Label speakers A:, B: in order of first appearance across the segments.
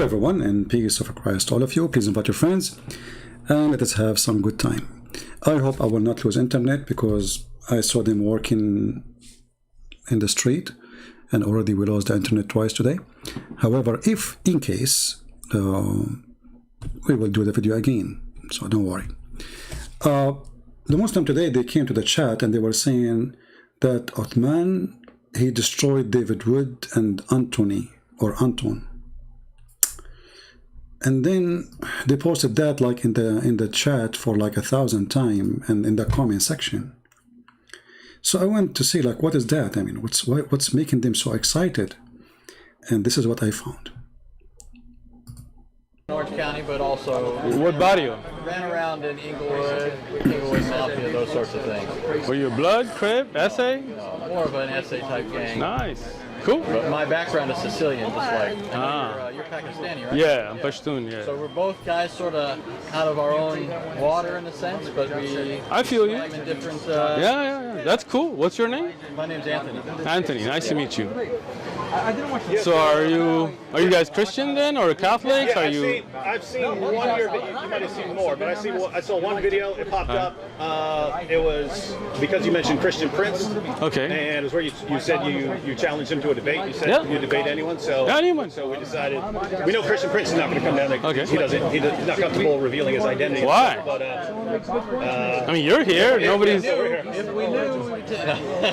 A: Hello everyone, and peace of Christ all of you. Please invite your friends and let us have some good time. I hope I will not lose internet because I saw them working in the street and already we lost the internet twice today. However, if in case, we will do the video again, so don't worry. The Muslim today, they came to the chat and they were saying that Uthman, he destroyed David Wood and Anthony or Anton. And then they posted that like in the chat for like 1,000 times and in the comment section. So I went to see like what is that? I mean, what's making them so excited? And this is what I found.
B: Orange County, but also
C: What barrio?
B: ran around in Inglewood, Mafia, those sorts of things.
C: Were you blood, crib, essay?
B: More of an essay type gang.
C: Nice. Cool.
B: But my background is Sicilian, just like you're Pakistani, right?
C: Yeah, I'm Pashtun, yeah.
B: So we're both guys sort of out of our own water in a sense, but we
C: I feel you.
B: swim in different.
C: Yeah. That's cool. What's your name?
B: My name's Anthony.
C: Anthony. Nice to meet you. So are you guys Christian then, or Catholics?
D: Yeah,
C: Are you?
D: I've seen one of your videos. You might have seen more, but I saw one video. It popped up. It was because you mentioned Christian Prince.
C: Okay.
D: And it was where you said you challenged him to a debate. You said you debate anyone. So
C: Anyone.
D: So we decided. We know Christian Prince is not going to come down.
C: Okay.
D: He's not comfortable revealing his identity.
C: Why?
D: But
C: I mean, you're here. Nobody's.
B: If we knew.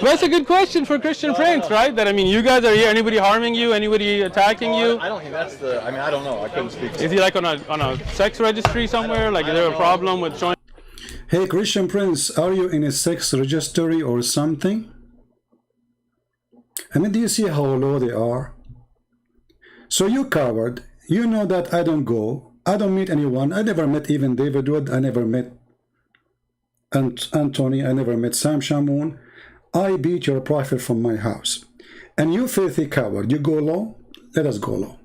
C: That's a good question for Christian Prince, right? That I mean, you guys are here. Anybody harming you? Anybody attacking you?
B: I don't think that's the. I mean, I don't know. I couldn't speak.
C: Is he like on a sex registry somewhere? Like, is there a problem with showing?
A: Hey Christian Prince, are you in a sex registry or something? I mean, do you see how low they are? So you coward, you know that I don't go, I don't meet anyone. I never met even David Wood, I never met Anthony, I never met Sam Shamoun. I beat your prophet from my house. And you filthy coward, you go low? Let us go low.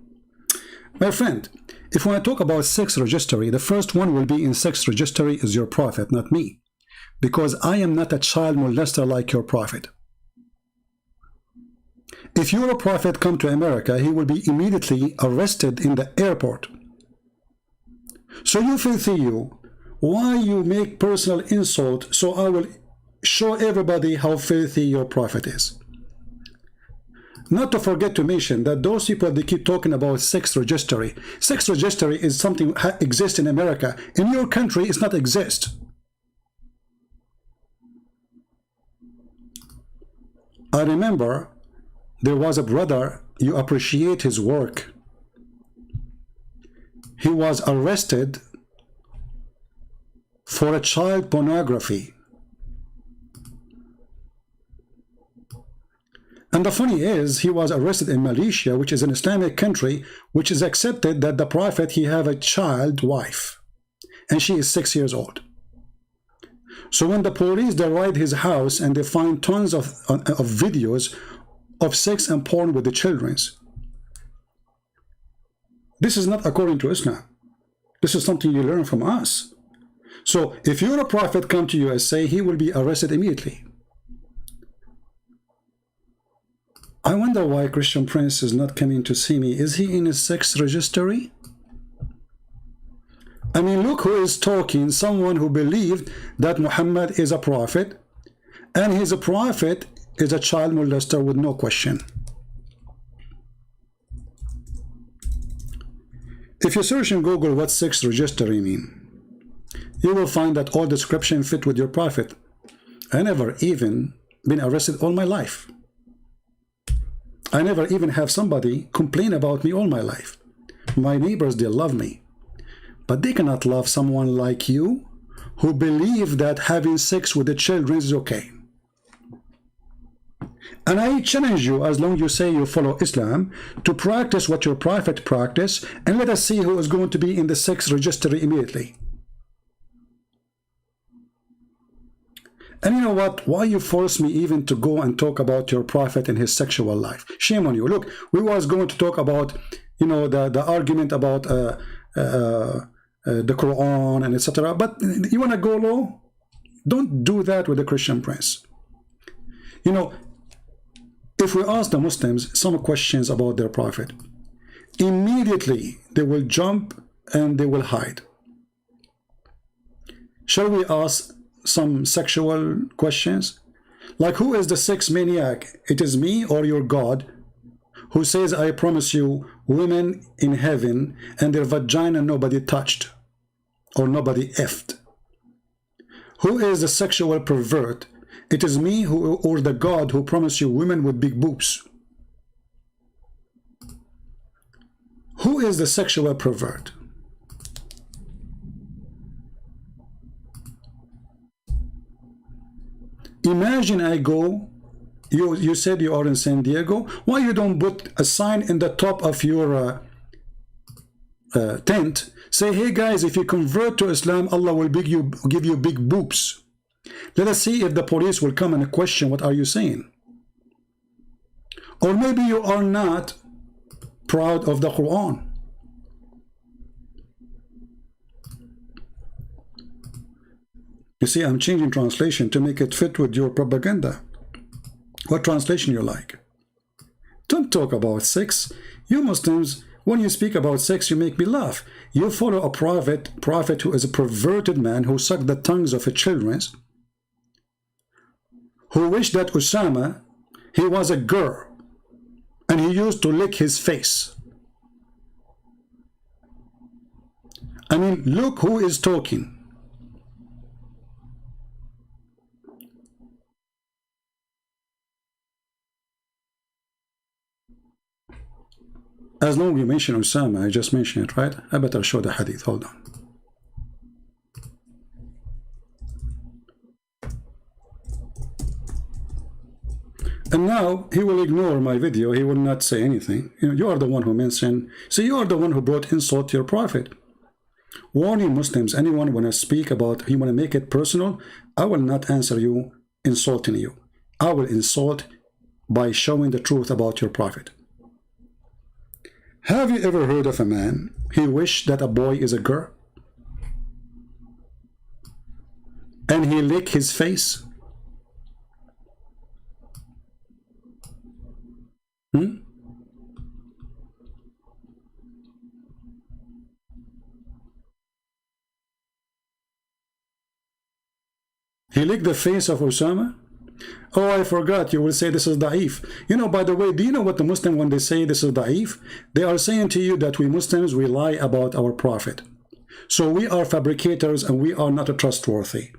A: My friend, if we want to talk about sex registry, the first one will be in sex registry is your prophet, not me. Because I am not a child molester like your prophet. If your prophet come to America, he will be immediately arrested in the airport. So you filthy you, why you make personal insult so I will show everybody how filthy your prophet is. Not to forget to mention that those people, they keep talking about sex registry. Sex registry is something that exists in America. In your country, it's not exist. I remember there was a brother, you appreciate his work. He was arrested for a child pornography. And the funny is, he was arrested in Malaysia, which is an Islamic country, which is accepted that the prophet, he have a child wife, and she is 6 years old. So when the police, they raid his house and they find tons of videos of sex and porn with the children. This is not according to Islam. This is something you learn from us. So if your prophet come to USA, he will be arrested immediately. I wonder why Christian Prince is not coming to see me. Is he in a sex registry? I mean, look who is talking, someone who believed that Muhammad is a prophet, and his prophet is a child molester with no question. If you search in Google what sex registry mean, you will find that all description fit with your prophet. I never even been arrested all my life. I never even have somebody complain about me all my life. My neighbors, they love me. But they cannot love someone like you who believe that having sex with the children is okay. And I challenge you, as long as you say you follow Islam, to practice what your prophet practiced, and let us see who is going to be in the sex registry immediately. And you know what? Why you force me even to go and talk about your prophet and his sexual life? Shame on you. Look, we was going to talk about, you know, the argument about the Quran and etc. But you want to go low? Don't do that with the Christian Prince. You know, if we ask the Muslims some questions about their prophet, immediately they will jump and they will hide. Shall we ask some sexual questions? Like, who is the sex maniac? It is me or your God, who says, I promise you women in heaven and their vagina nobody touched or nobody effed. Who is the sexual pervert? It is me who, or the God who promised you women with big boobs. Who is the sexual pervert? Imagine I go, you said you are in San Diego. Why you don't put a sign in the top of your tent? Say, hey guys, if you convert to Islam, Allah will give you big boobs. Let us see if the police will come and question what are you saying. Or maybe you are not proud of the Quran. You see, I'm changing translation to make it fit with your propaganda. What translation you like? Don't talk about sex. You Muslims, when you speak about sex, you make me laugh. You follow a prophet who is a perverted man who sucked the tongues of his children, who wished that Osama, he was a girl, and he used to lick his face. I mean, look who is talking. As long as you mention Osama, I just mentioned it, right? I better show the hadith. Hold on. And now he will ignore my video. He will not say anything. You are the one who mentioned. See, you are the one who brought insult to your prophet. Warning Muslims, anyone want to speak about, you want to make it personal, I will not answer you insulting you. I will insult by showing the truth about your prophet. Have you ever heard of a man, he wished that a boy is a girl? And he licked his face? He licked the face of Osama? Oh, I forgot, you will say this is da'if. You know, by the way, do you know what the Muslim, when they say this is da'if, they are saying to you that we Muslims, we lie about our prophet. So we are fabricators and we are not trustworthy.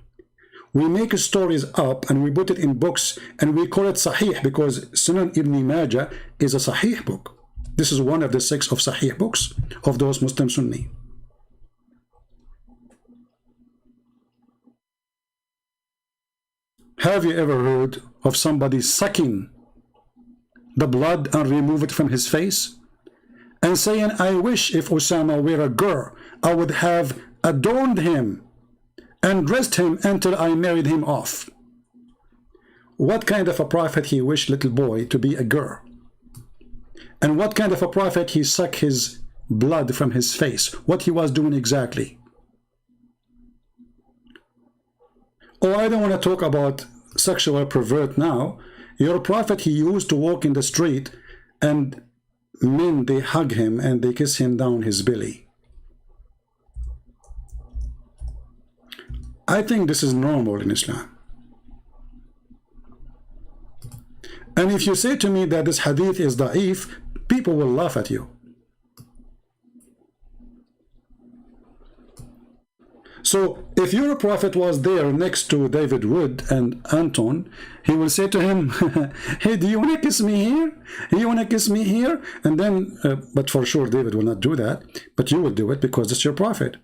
A: We make stories up and we put it in books and we call it Sahih because Sunan Ibn Majah is a Sahih book. This is one of the 6 of Sahih books of those Muslim Sunni. Have you ever heard of somebody sucking the blood and remove it from his face? And saying, I wish if Osama were a girl, I would have adorned him and dressed him until I married him off. What kind of a prophet he wished little boy to be a girl? And what kind of a prophet he sucked his blood from his face? What he was doing exactly? Oh, I don't want to talk about sexual pervert now. Your prophet, he used to walk in the street and men, they hug him and they kiss him down his belly. I think this is normal in Islam. And if you say to me that this hadith is da'if, people will laugh at you. So if your prophet was there next to David Wood and Anton, he will say to him, hey, do you want to kiss me here? Do you want to kiss me here? And then, but for sure David will not do that, but you will do it because it's your prophet.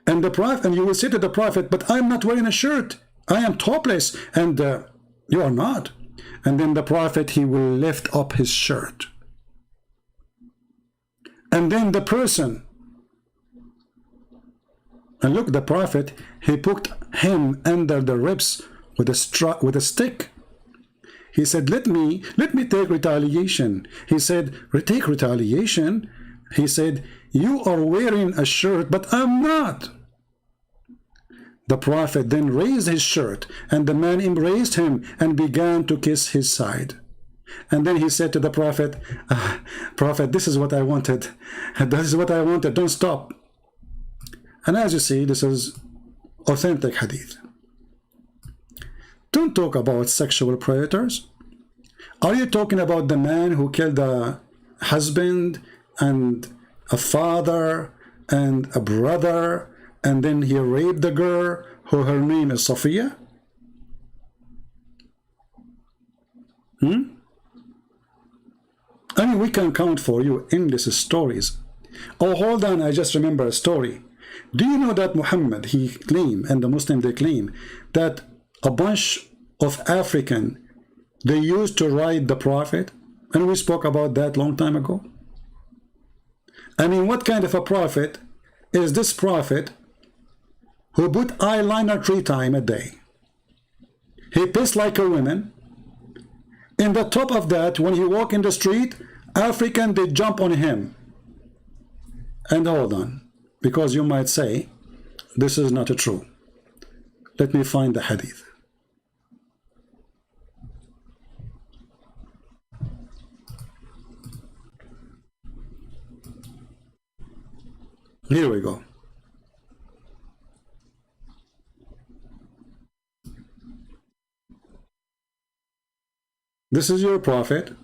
A: And the prophet, and you will say to the prophet, but I'm not wearing a shirt. I am topless, and you are not. And then the prophet, he will lift up his shirt. And then the person, and look, the prophet, he put him under the ribs with a stick. He said, let me take retaliation. He said, take retaliation? He said, you are wearing a shirt, but I'm not. The prophet then raised his shirt, and the man embraced him and began to kiss his side. And then he said to the Prophet, Prophet, this is what I wanted. This is what I wanted. Don't stop. And as you see, this is authentic hadith. Don't talk about sexual predators. Are you talking about the man who killed a husband and a father and a brother, and then he raped the girl who her name is Sophia? I mean, we can count for you endless stories. Oh, hold on, I just remember a story. Do you know that Muhammad, he claimed, and the Muslim, they claim, that a bunch of African, they used to ride the Prophet? And we spoke about that long time ago. I mean, what kind of a prophet is this prophet who put eyeliner 3 times a day? He pissed like a woman. In the top of that, when he walk in the street, African, they jump on him. And hold on, because you might say, this is not true. Let me find the hadith. Here we go. This is your prophet.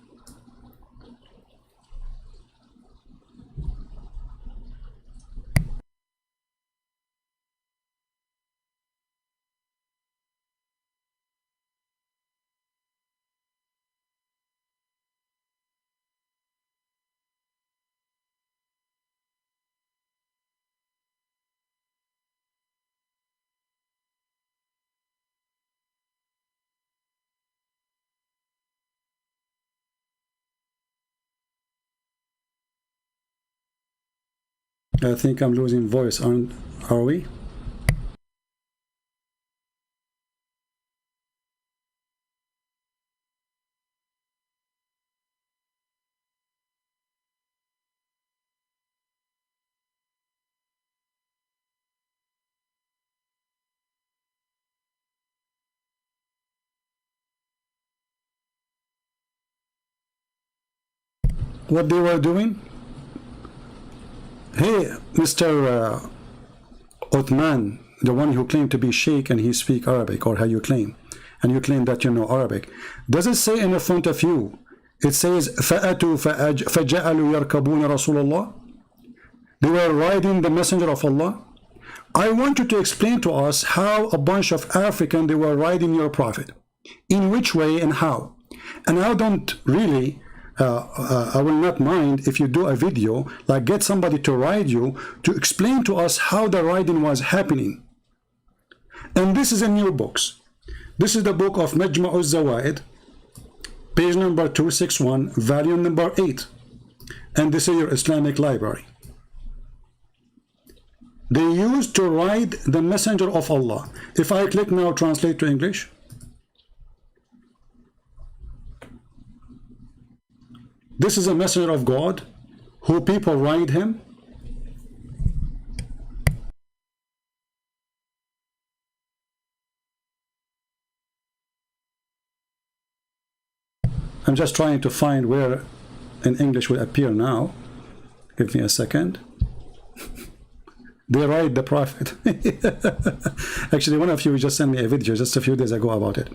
A: I think I'm losing voice, are we? What they were doing? Hey, Mr. Uthman, the one who claimed to be Shaykh and he speak Arabic, or how you claim, and you claim that you know Arabic, does it say in the front of you, it says, فَأَتُوا فَجَعَلُوا يَرْكَبُونَ رَسُولَ اللَّهِ? They were riding the messenger of Allah. I want you to explain to us how a bunch of African, they were riding your prophet. In which way and how? And I don't really... I will not mind if you do a video, like get somebody to ride you, to explain to us how the riding was happening. And this is in your books. This is the book of Majma'u Zawaid, page number 261, volume number 8. And this is your Islamic library. They used to ride the messenger of Allah. If I click now, translate to English. This is a messenger of God, who people ride him. I'm just trying to find where in English will appear now. Give me a second. They ride the Prophet. Actually, one of you just sent me a video just a few days ago about it.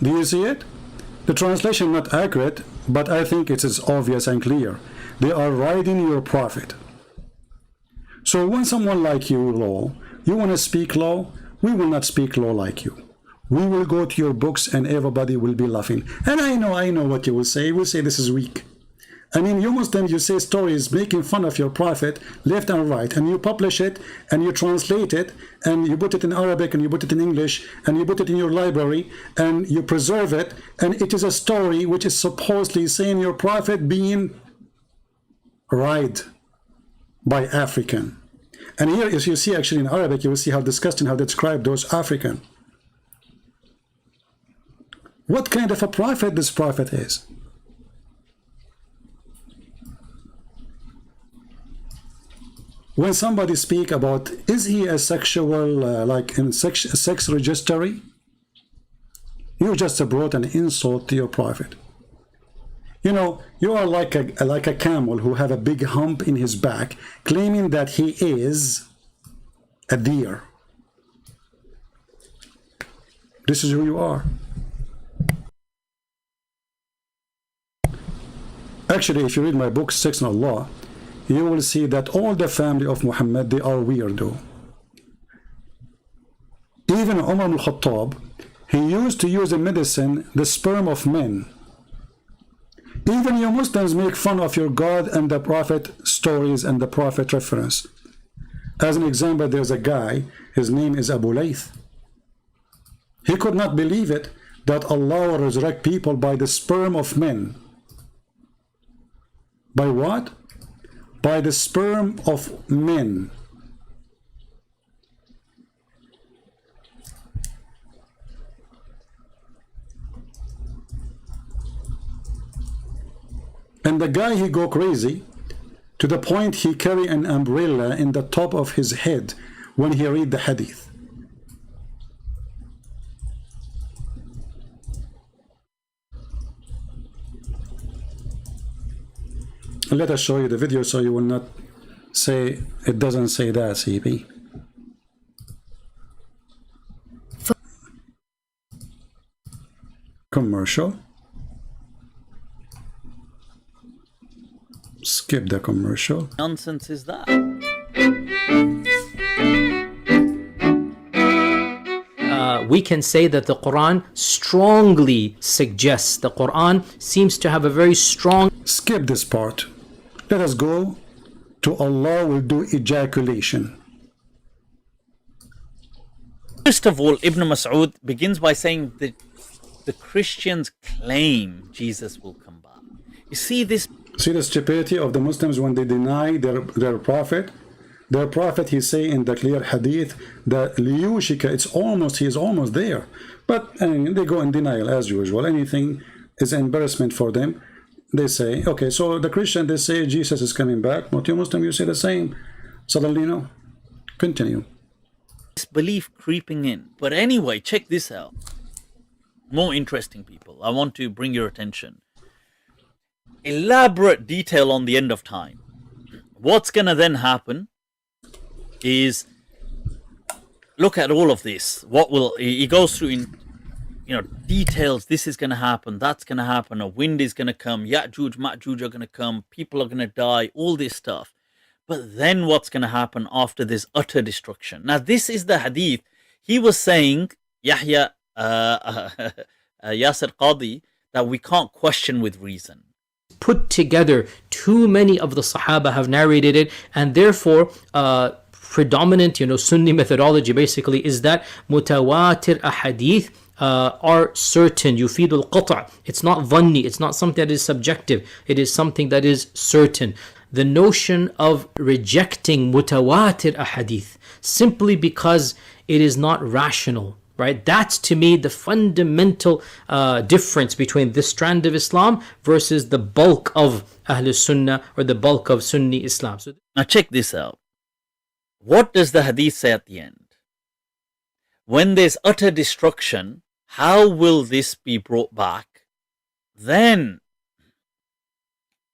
A: Do you see it? The translation not accurate, but I think it is obvious and clear. They are riding your prophet. So when someone like you, law, you want to speak law, we will not speak law like you. We will go to your books and everybody will be laughing. And I know what you will say. You will say this is weak. I mean, you Muslims, you say stories making fun of your prophet left and right, and you publish it, and you translate it, and you put it in Arabic, and you put it in English, and you put it in your library, and you preserve it, and it is a story which is supposedly saying your prophet being ride by African. And here, as you see actually in Arabic, you will see how disgusting, how they describe those African. what kind of a prophet this prophet is. When somebody speak about, is he a sexual, like in sex registry, you just brought an insult to your prophet. You know, you are like a camel who have a big hump in his back, claiming that he is a deer. This is who you are. Actually, if you read my book, Sex and Allah, you will see that all the family of Muhammad, they are weirdo. Even Umar ibn Khattab, he used to use in medicine the sperm of men. Even you Muslims make fun of your God and the Prophet stories and the Prophet reference. As an example, there's a guy, his name is Abu Layth. He could not believe it that Allah will resurrect people by the sperm of men. By what? By the sperm of men. And the guy, he go crazy to the point he carry an umbrella in the top of his head when he read the hadith. Let us show you the video so you will not say it doesn't say that, CP. Commercial. Skip the commercial.
E: Nonsense is that?
F: We can say that the Quran strongly suggests, the Quran seems to have a very strong...
A: Skip this part. Let us go to Allah will do ejaculation.
E: First of all, Ibn Mas'ud begins by saying that the Christians claim Jesus will come back. You see this?
A: See the stupidity of the Muslims when they deny their prophet. Their prophet, he say in the clear hadith that liyushika, he is almost there. But they go in denial as usual. Anything is embarrassment for them. They say, okay, so the Christian, they say Jesus is coming back. Not you Muslim, you say the same. Suddenly, no. Continue.
E: This belief creeping in. But anyway, check this out. More interesting, people. I want to bring your attention. Elaborate detail on the end of time. What's going to then happen is, look at all of this. What will, he goes through in, details. This is going to happen. That's going to happen. A wind is going to come. Ya'juj, Ma'juj are going to come. People are going to die. All this stuff. But then what's going to happen after this utter destruction? Now, this is the hadith. He was saying, Yahya Yasir Qadi, that we can't question with reason.
F: Put together, too many of the Sahaba have narrated it, and therefore predominant Sunni methodology basically is that mutawatir ahadith are certain. Yufidul qata'. It's not dhanni, it's not something that is subjective, it is something that is certain. The notion of rejecting mutawatir ahadith simply because it is not rational, right? That's to me the fundamental difference between this strand of Islam versus the bulk of Ahlus Sunnah or the bulk of Sunni Islam. So
E: now check this out. What does the hadith say at the end? When there's utter destruction, how will this be brought back? Then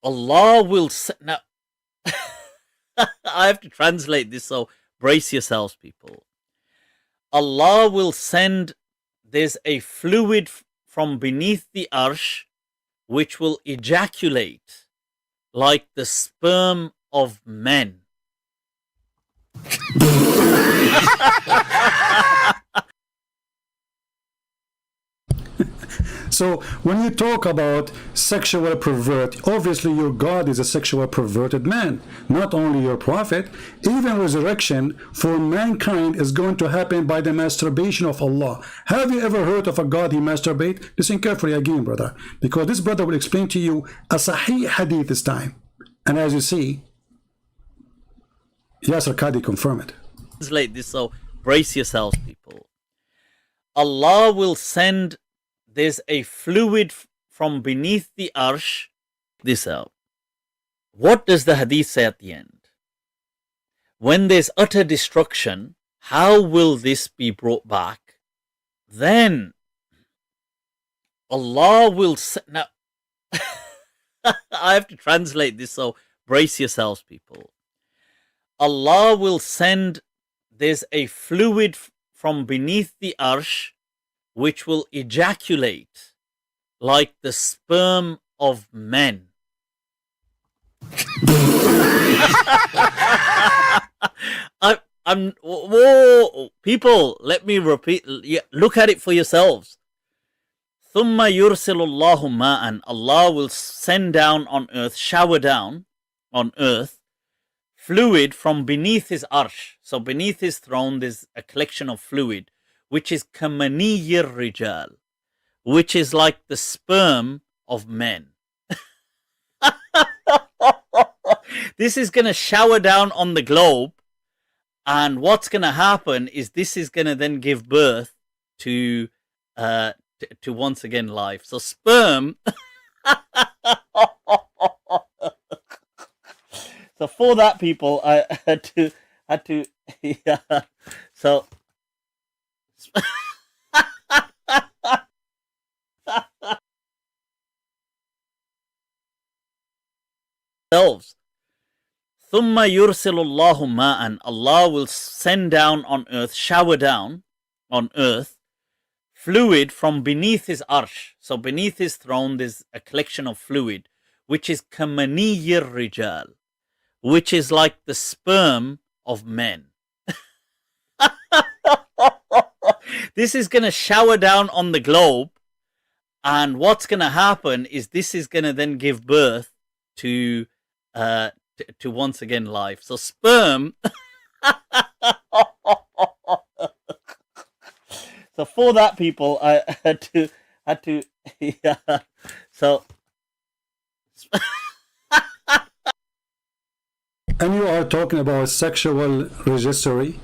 E: Allah will say, now I have to translate this, so brace yourselves, people. Allah will send, there's a fluid from beneath the arsh which will ejaculate like the sperm of men.
A: So when you talk about sexual pervert, obviously your God is a sexual perverted man, not only your prophet. Even resurrection for mankind is going to happen by the masturbation of Allah. Have you ever heard of a God he masturbate? Listen carefully again, brother, because this brother will explain to you a sahih hadith this time. And as you see, Yasir Qadi confirm it.
E: Translate this, so brace yourselves, people. Allah will send, there's a fluid from beneath the arsh. This out. What does the hadith say at the end? When there's utter destruction, how will this be brought back? Then Allah will now I have to translate this, so brace yourselves, people. Allah will send, there's a fluid from beneath the arsh which will ejaculate like the sperm of men. Whoa, people, let me repeat. Look at it for yourselves. ثُمَّ يُرْسِلُ اللَّهُ مَاءً. Allah will send down on earth, shower down on earth, fluid from beneath his arsh. So beneath his throne there's a collection of fluid, which is كَمَنِيِّ الرِّجَالِ, which is like the sperm of men. This is going to shower down on the globe, and what's going to happen is this is going to then give birth to once again life. So sperm. So for that, people, I had to yeah. So themselves. ثُمَّ يُرْسِلُ اللَّهُ مَاءً. Allah will send down on earth, shower down on earth, fluid from beneath his arsh. So beneath his throne there's a collection of fluid, which is كَمَنِيِّ الرِّجَالِ, which is like the sperm of men. This is going to shower down on the globe, and what's going to happen is this is going to then give birth to once again life. So sperm. So for that, people, I had to yeah. So
A: And you are talking about sexual registry.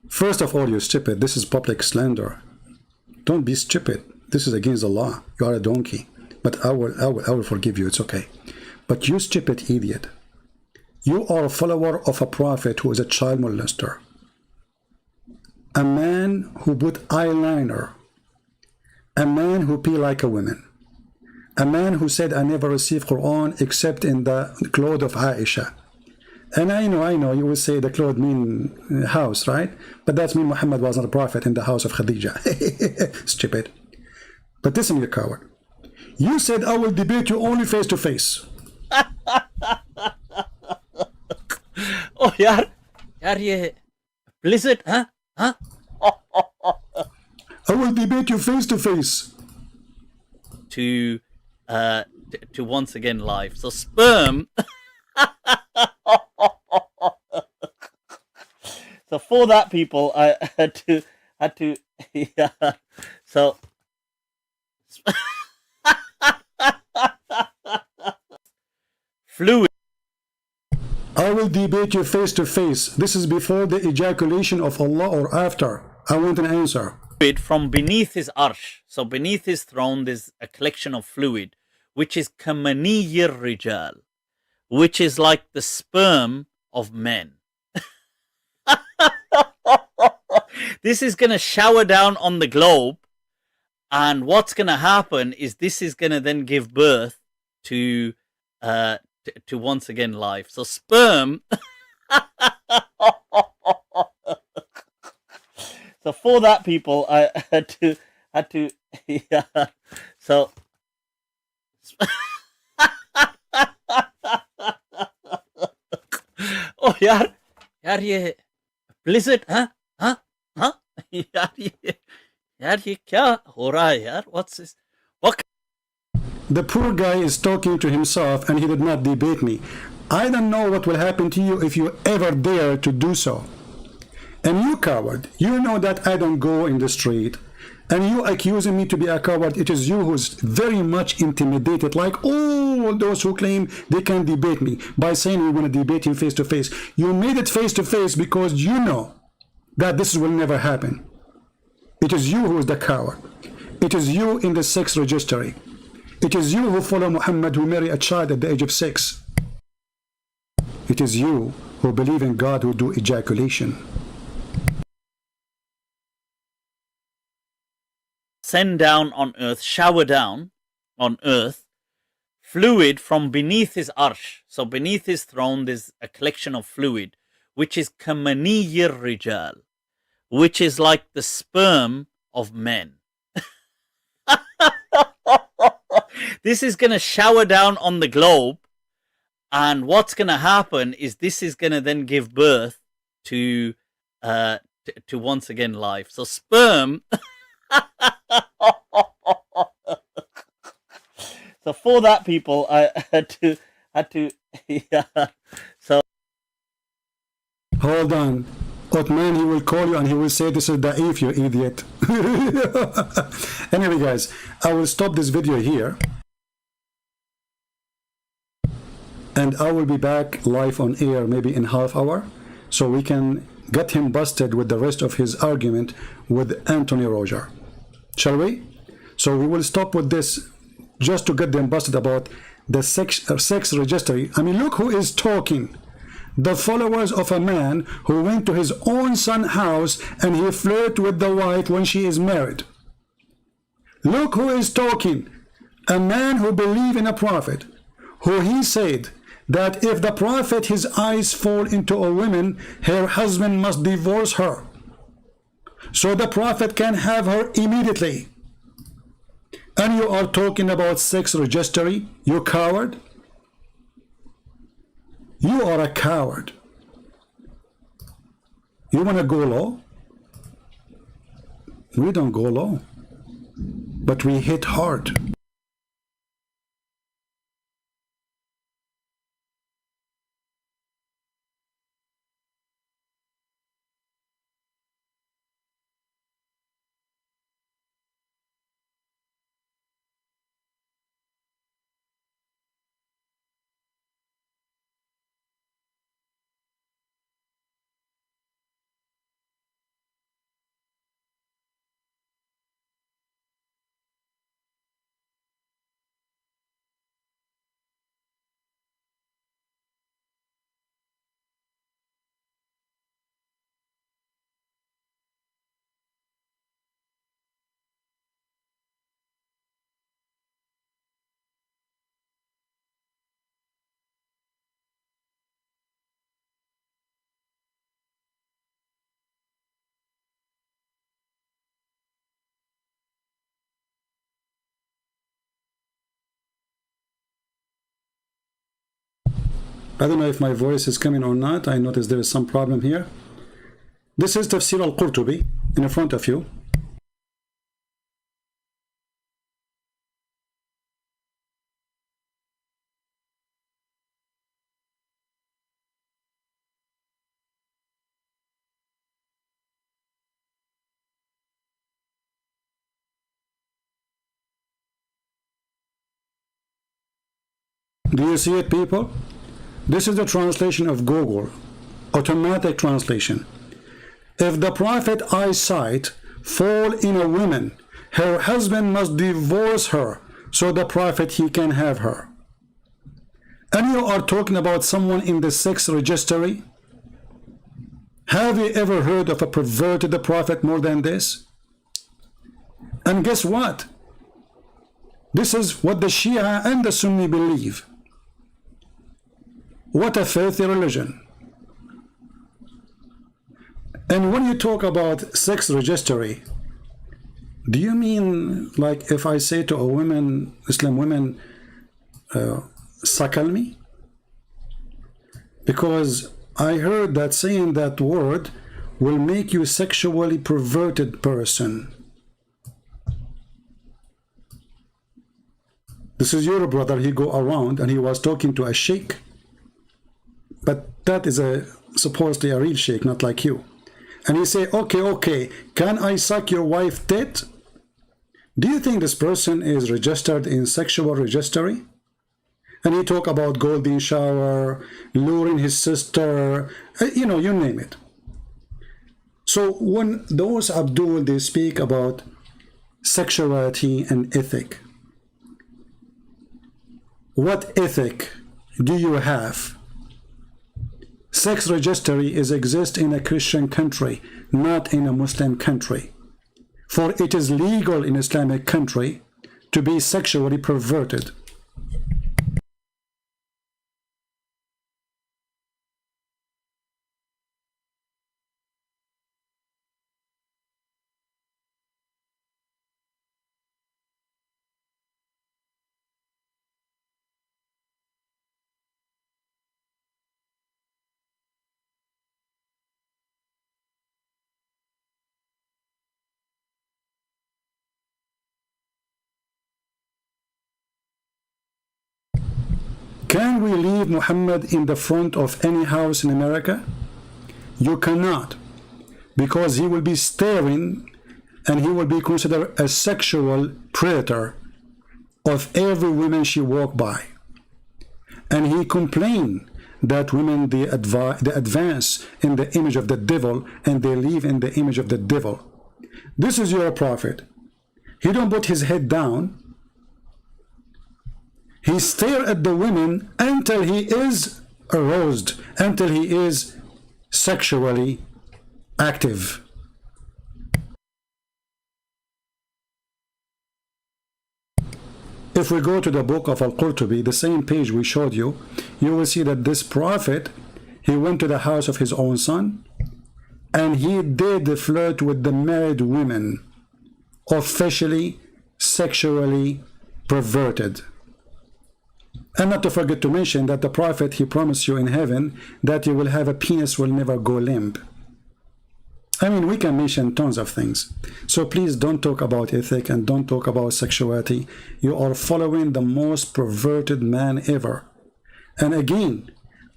A: First of all, you're stupid. This is public slander. Don't be stupid. This is against the law. You are a donkey. But I will forgive you. It's okay. But you stupid idiot. You are a follower of a prophet who is a child molester. A man who put eyeliner. A man who pee like a woman. A man who said, I never received Quran except in the cloth of Aisha. And I know, you will say the cloth mean house, right? But that means Muhammad was not a prophet in the house of Khadija. Stupid. But listen, you coward. You said, I will debate you only face to face.
E: Oh, yaar, ye blizzard, huh? I
A: will debate you face to face.
E: To once again life. So sperm. So for that, people, I had to yeah. So fluid.
A: I will debate you face to face. This is before the ejaculation of Allah or after? I want an answer.
E: From beneath his arsh. So beneath his throne there's a collection of fluid, which is كَمَنِيِّ الرِّجَالِ, which is like the sperm of men. This is going to shower down on the globe, and what's going to happen is this is going to then give birth to once again life. So sperm. So for that, people, I had to yeah. So oh, yaar, ye blizzard, huh? Yaar, ye kya ho raha hai, yaar? What's this? What?
A: The poor guy is talking to himself and he did not debate me. I don't know what will happen to you if you ever dare to do so. And you coward, you know that I don't go in the street. And you accusing me to be a coward, it is you who's very much intimidated, like all those who claim they can debate me by saying we're going to debate him face to face. You made it face to face because you know that this will never happen. It is you who is the coward. It is you in the sex registry. It is you who follow Muhammad, who marry a child at the age of 6. It is you who believe in God, who do ejaculation.
E: Send down on earth, shower down on earth, fluid from beneath his arsh. So beneath his throne, there's a collection of fluid, which is kamaniyir rijal, which is like the sperm of men. This is going to shower down on the globe, and what's going to happen is this is going to then give birth to once again life. So sperm. So for that, people, I had to yeah. So
A: hold on, Uthman, he will call you and he will say this is da'if, you idiot. Anyway, guys, I will stop this video here, and I will be back live on air maybe in half hour, so we can get him busted with the rest of his argument with Anthony Roger. Shall we? So we will stop with this just to get them busted about the sex registry. I mean, look who is talking. The followers of a man who went to his own son's house and he flirted with the wife when she is married. Look who is talking. A man who believed in a prophet, who he said that if the prophet his eyes fall into a woman, her husband must divorce her, so the prophet can have her immediately. And you are talking about sex registry, you coward? You are a coward. You want to go low? We don't go low, but we hit hard. I don't know if my voice is coming or not. I notice there is some problem here. This is Tafsir al-Qurtubi in front of you. Do you see it, people? This is the translation of Google, automatic translation. If the prophet eyesight fall in a woman, her husband must divorce her, so the prophet he can have her. And you are talking about someone in the sex registry? Have you ever heard of a perverted prophet more than this? And guess what? This is what the Shia and the Sunni believe. What a filthy religion. And when you talk about sex registry, do you mean like if I say to a woman, Muslim woman, suckle me? Because I heard that saying that word will make you sexually perverted person. This is your brother, he go around and he was talking to a sheikh. But that is supposedly a real sheikh, not like you. And he say, okay, can I suck your wife tit? Do you think this person is registered in sexual registry? And he talk about golden shower, luring his sister, you know, you name it. So when those Abdul, they speak about sexuality and ethic. What ethic do you have? Sex registry exists in a Christian country, not in a Muslim country. For it is legal in Islamic country to be sexually perverted. Can we leave Muhammad in the front of any house in America? You cannot, because he will be staring and he will be considered a sexual predator of every woman she walk by. And he complained that women they advance in the image of the devil and they live in the image of the devil. This is your prophet. He don't put his head down. He stares at the women until he is aroused, until he is sexually active. If we go to the book of Al-Qurtubi, the same page we showed you, you will see that this prophet, he went to the house of his own son, and he did flirt with the married women, officially, sexually perverted. And not to forget to mention that the prophet, he promised you in heaven that you will have a penis will never go limp. I mean, we can mention tons of things. So please don't talk about ethic and don't talk about sexuality. You are following the most perverted man ever. And again,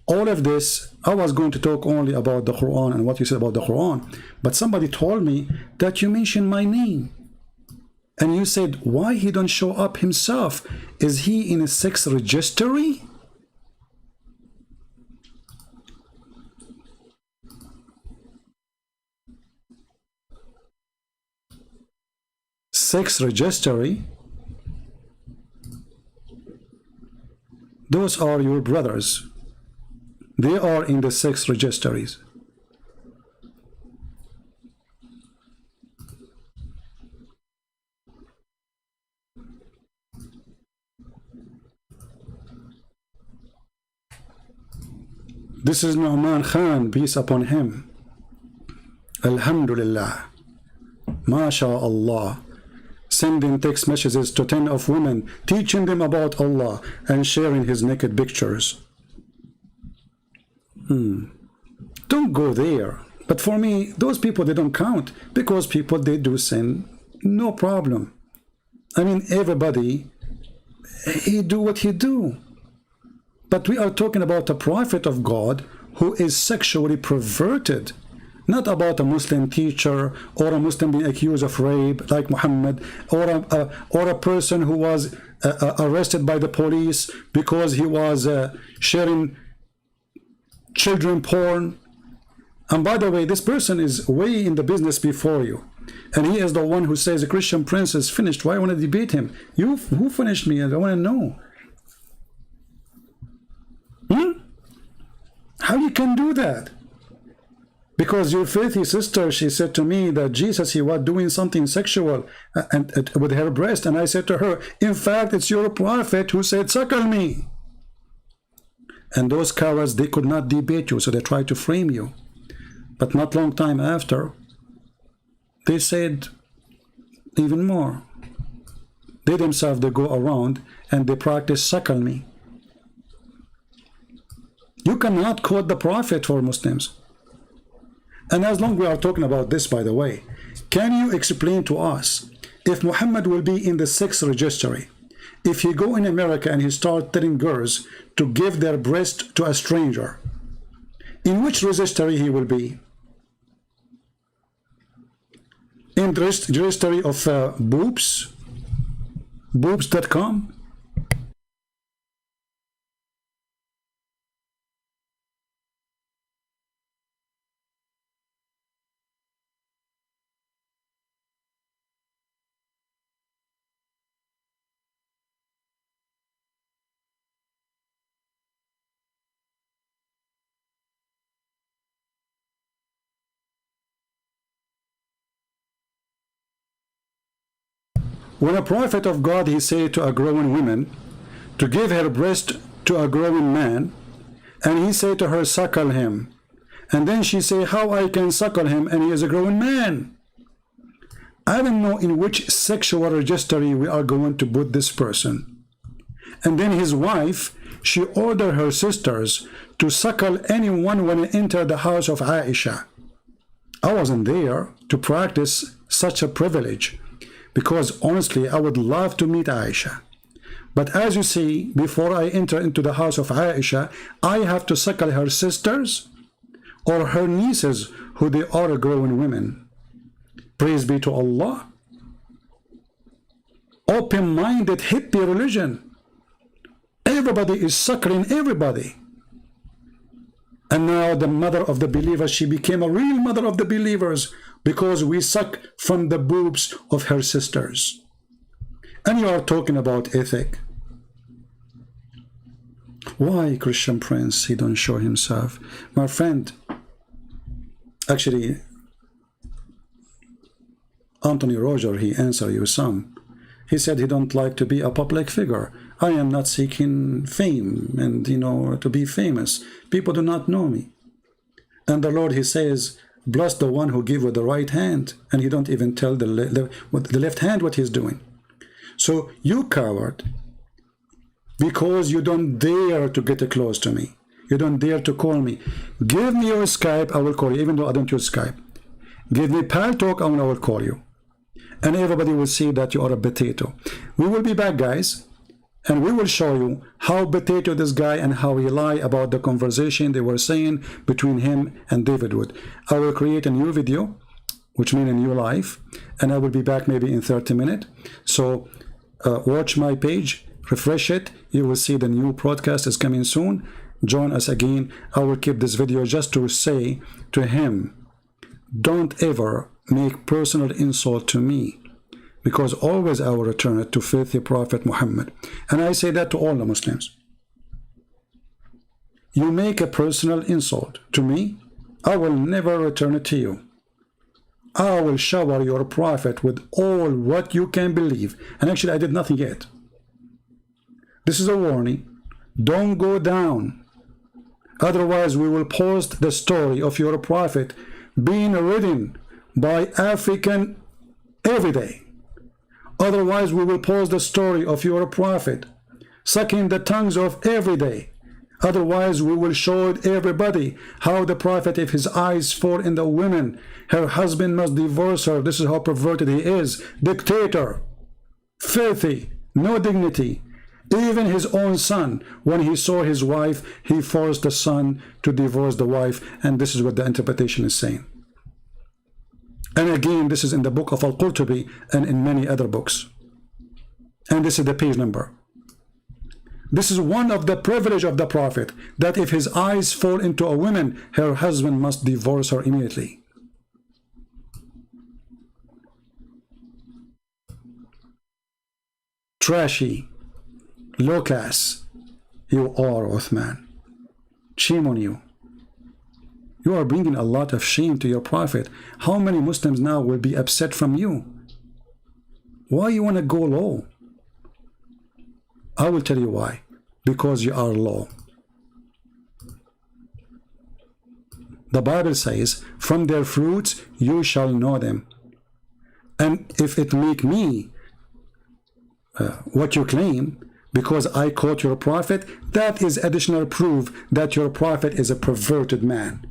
A: all of this, I was going to talk only about the Quran and what you said about the Quran, but somebody told me that you mentioned my name. And you said, why he don't show up himself? Is he in a sex registry? Sex registry? Those are your brothers. They are in the sex registries. This is Nu'man Khan, peace upon him. Alhamdulillah. MashaAllah. Sending text messages to 10 of women, teaching them about Allah and sharing his naked pictures. Don't go there. But for me, those people, they don't count, because people, they do sin, no problem. I mean, everybody, he do what he do. But we are talking about a prophet of God who is sexually perverted, not about a Muslim teacher or a Muslim being accused of rape like Muhammad, or a person who was arrested by the police because he was sharing children porn. And by the way, this person is way in the business before you, and he is the one who says the Christian Prince is finished. Why I want to debate him? Who finished me? I want to know. How you can do that? Because your faithy sister, she said to me that Jesus, he was doing something sexual and with her breast, and I said to her, in fact, it's your prophet who said, suckle me. And those cowards, they could not debate you, so they tried to frame you. But not long time after, they said even more. They themselves, they go around and they practice suckle me. You cannot quote the prophet for Muslims. And as long as we are talking about this, by the way, can you explain to us, if Muhammad will be in the sex registry, if he go in America and he start telling girls to give their breast to a stranger, in which registry he will be? In the registry of boobs? Boobs.com? when a prophet of God, he say to a growing woman to give her breast to a growing man, and he say to her, suckle him. And then she say, how I can suckle him and he is a growing man? I don't know in which sexual registry we are going to put this person. And then his wife, she ordered her sisters to suckle anyone when they enter the house of Aisha. I wasn't there to practice such a privilege, because honestly, I would love to meet Aisha. But as you see, before I enter into the house of Aisha, I have to suckle her sisters or her nieces, who they are growing women. Praise be to Allah. Open-minded hippie religion. Everybody is suckling everybody. And now the mother of the believers, she became a real mother of the believers because we suck from the boobs of her sisters. And you are talking about ethic. Why Christian Prince, he don't show himself? My friend, actually, Anthony Roger, he answered you some. He said he don't like to be a public figure. I am not seeking fame and, you know, to be famous. People do not know me. And the Lord, he says, bless the one who give with the right hand, and he don't even tell the left hand what he's doing. So you coward, because you don't dare to get close to me. You don't dare to call me. Give me your Skype, I will call you, even though I don't use Skype. Give me Pal Talk, and I will call you. And everybody will see that you are a potato. We will be back, guys, and we will show you how potato this guy and how he lied about the conversation they were saying between him and David Wood. I will create a new video, which means a new live, and I will be back maybe in 30 minutes. So watch my page, refresh it. You will see the new broadcast is coming soon. Join us again. I will keep this video just to say to him, don't ever make personal insult to me, because always I will return it to faithful Prophet Muhammad. And I say that to all the Muslims. You make a personal insult to me, I will never return it to you. I will shower your Prophet with all what you can believe. And actually, I did nothing yet. This is a warning. Don't go down. Otherwise, we will post the story of your Prophet being ridden by African every day. Otherwise, we will post the story of your Prophet sucking the tongues of every day. Otherwise, we will show everybody how the Prophet, if his eyes fall in the women, her husband must divorce her. This is how perverted he is. Dictator, filthy, no dignity. Even his own son, when he saw his wife, he forced the son to divorce the wife. And this is what the interpretation is saying. And again, this is in the book of Al-Qurtubi and in many other books. And this is the page number. This is one of the privilege of the Prophet, that if his eyes fall into a woman, her husband must divorce her immediately. Trashy, low class, you are, Uthman. Shame on you. You are bringing a lot of shame to your Prophet. How many Muslims now will be upset from you? Why you want to go low? I will tell you why. Because you are low. The Bible says, from their fruits you shall know them. And if it make me what you claim, because I quote your Prophet, that is additional proof that your Prophet is a perverted man.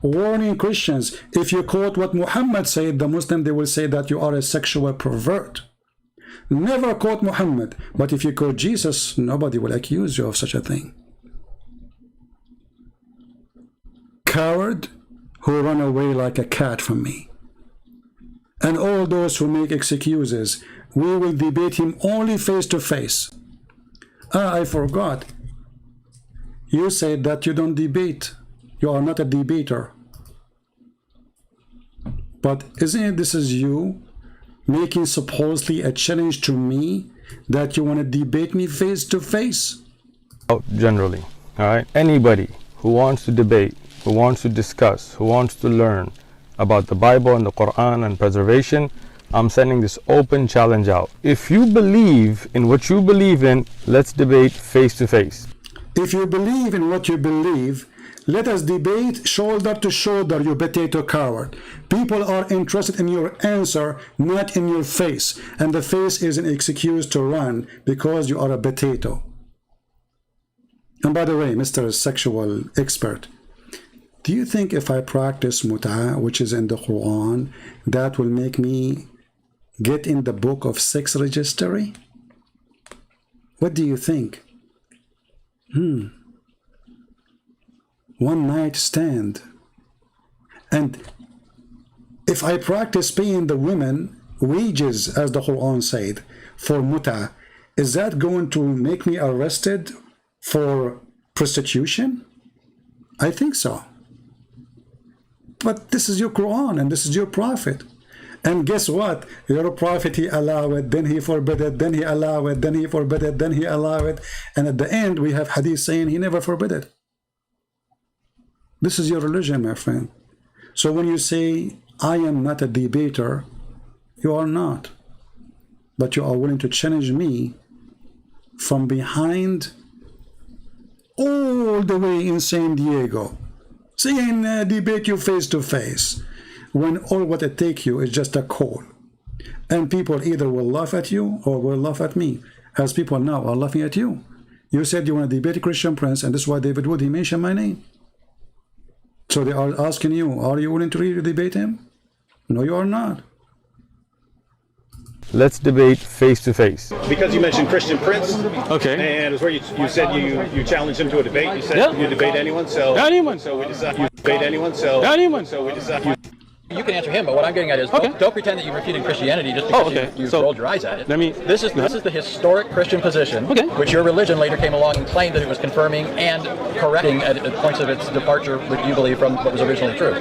A: Warning Christians, if you quote what Muhammad said, the Muslim, they will say that you are a sexual pervert. Never quote Muhammad, but if you quote Jesus, nobody will accuse you of such a thing. Coward who run away like a cat from me. And all those who make excuses, we will debate him only face to face. I forgot. You said that you don't debate. You are not a debater. But isn't it this is you making supposedly a challenge to me that you want to debate me face to face?
C: Generally, all right? Anybody who wants to debate, who wants to discuss, who wants to learn about the Bible and the Quran and preservation, I'm sending this open challenge out. If you believe in what you believe in, let's debate face to face.
A: If you believe in what you believe, let us debate shoulder to shoulder, you potato coward. People are interested in your answer, not in your face. And the face is an excuse to run because you are a potato. And by the way, Mr. Sexual Expert, do you think if I practice mut'a, which is in the Quran, that will make me get in the book of sex registry? What do you think? One night stand. And if I practice paying the women wages, as the Quran said, for mut'a, is that going to make me arrested for prostitution? I think so. But this is your Quran and this is your prophet. And guess what? Your prophet, he allowed it, then he forbid it, then he allowed it, then he forbid it, then he allowed it. And at the end, we have hadith saying he never forbid it. This is your religion, my friend. So when you say, I am not a debater, you are not. But you are willing to challenge me from behind all the way in San Diego, saying debate you face to face, when all what it takes you is just a call. And people either will laugh at you or will laugh at me, as people now are laughing at you. You said you want to debate a Christian Prince, and this is why David Wood, he mentioned my name. So they are asking you, are you willing to really debate him? No, you are not.
C: Let's debate face to face.
D: Because you mentioned Christian Prince.
C: Okay.
D: And it's where you said you challenged him to a debate. You said you debate anyone. So
C: anyone.
D: So we decided you debate anyone. So
C: anyone.
D: So we decided.
B: You can answer him, but what I'm getting at is don't pretend that you refuted Christianity just because you rolled your eyes at it. This is the historic Christian position, which your religion later came along and claimed that it was confirming and correcting at points of its departure, which you believe from what was originally true.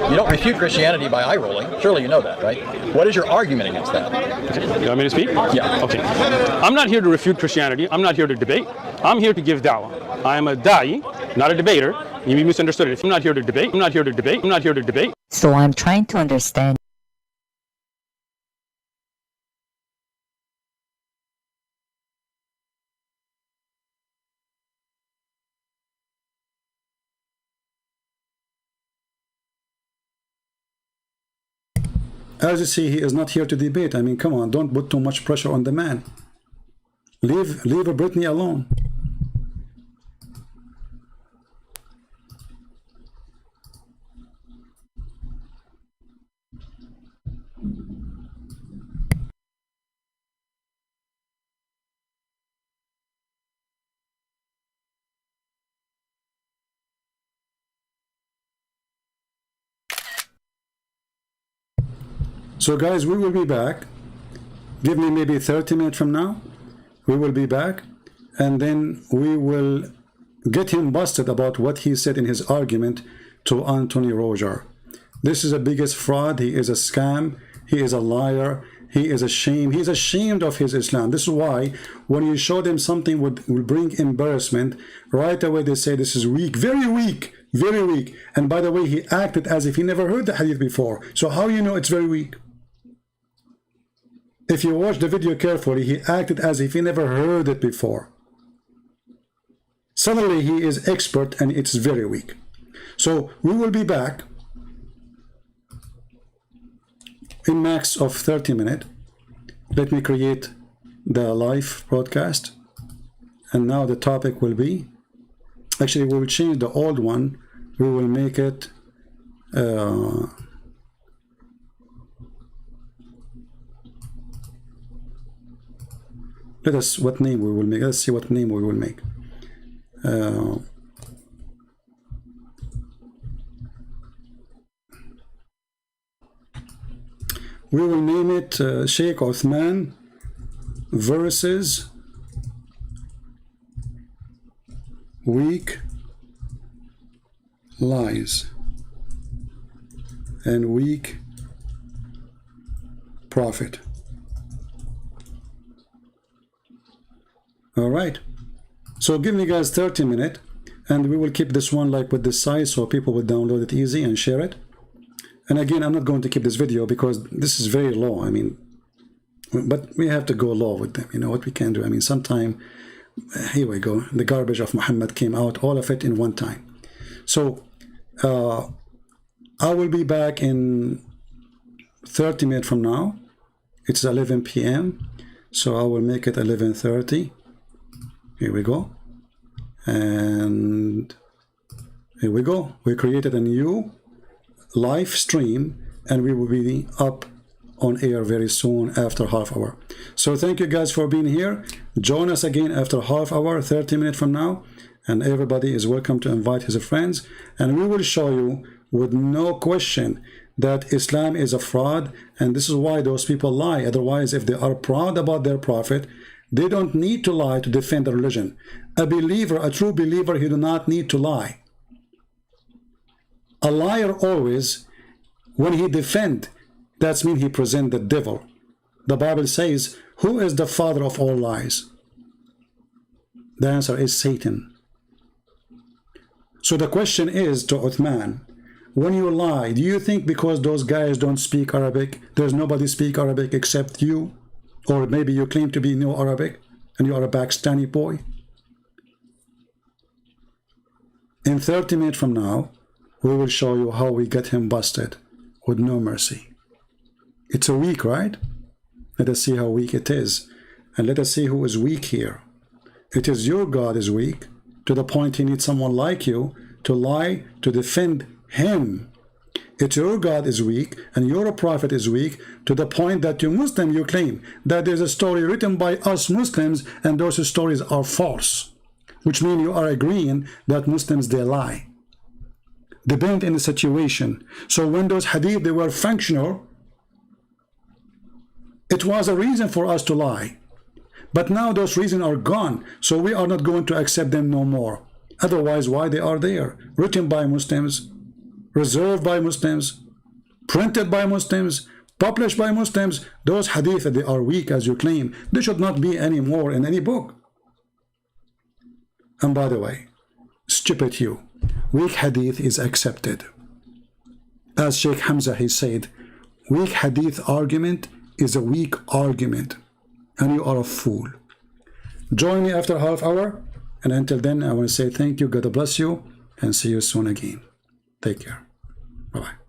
B: You don't refute Christianity by eye rolling. Surely you know that, right? What is your argument against that?
C: You want me to speak?
B: Yeah.
C: Okay. I'm not here to refute Christianity. I'm not here to debate. I'm here to give da'wah. I am a da'i, not a debater. You misunderstood it. I'm not here to debate. I'm not here to debate. I'm not here to debate.
G: So I'm trying to understand.
A: As you see, he is not here to debate. I mean, come on, don't put too much pressure on the man. Leave a Brittany alone. So guys, we will be back. Give me maybe 30 minutes from now. We will be back, and then we will get him busted about what he said in his argument to Anthony Roger. This is the biggest fraud. He is a scam. He is a liar. He is ashamed. He is ashamed of his Islam. This is why when you show them something will bring embarrassment, right away they say this is weak, very weak, very weak. And by the way, he acted as if he never heard the hadith before. So how you know it's very weak? If you watch the video carefully, he acted as if he never heard it before. Suddenly he is expert and it's very weak. So we will be back in max of 30 minutes. Let me create the live broadcast. And now the topic will be, actually we will change the old one. We will make it let us what name we will make. Let's see what name we will make. We will name it Shaykh Uthman versus weak lies and weak prophet. All right, so give me guys 30 minutes, and we will keep this one like with this size so people will download it easy and share it. And again, I'm not going to keep this video because this is very low. I mean, but we have to go low with them. You know what we can do? I mean, sometime, here we go. The garbage of Muhammad came out, all of it in one time. So I will be back in 30 minutes from now. It's 11 p.m. So I will make it 11:30. Here we go. And here we go. We created a new live stream and we will be up on air very soon after half hour. So thank you guys for being here. Join us again after half hour, 30 minutes from now, and everybody is welcome to invite his friends, and we will show you with no question that Islam is a fraud, and this is why those people lie. Otherwise, if they are proud about their prophet, they don't need to lie to defend the religion. A believer, a true believer, he do not need to lie. A liar always, when he defend, that means he present the devil. The Bible says, who is the father of all lies? The answer is Satan. So the question is to Uthman, when you lie, do you think because those guys don't speak Arabic, there's nobody speak Arabic except you? Or maybe you claim to be know Arabic and you are a Pakistani boy? In 30 minutes from now, we will show you how we get him busted with no mercy. It's a weak, right? Let us see how weak it is. And let us see who is weak here. It is your God is weak, to the point he needs someone like you to lie to defend him. It's your God is weak, and your prophet is weak, to the point that you Muslim, you claim that there's a story written by us Muslims, and those stories are false. Which means you are agreeing that Muslims, they lie. Depend on the situation. So when those hadith, they were functional, it was a reason for us to lie. But now those reasons are gone, so we are not going to accept them no more. Otherwise, why they are there? Written by Muslims, reserved by Muslims, printed by Muslims, published by Muslims. Those hadith, they are weak as you claim. They should not be anymore in any book. And by the way, stupid you, weak hadith is accepted. As Shaykh Hamza, he said, weak hadith argument is a weak argument, and you are a fool. Join me after half hour, and until then I want to say thank you, God bless you, and see you soon again. Take care. Bye-bye.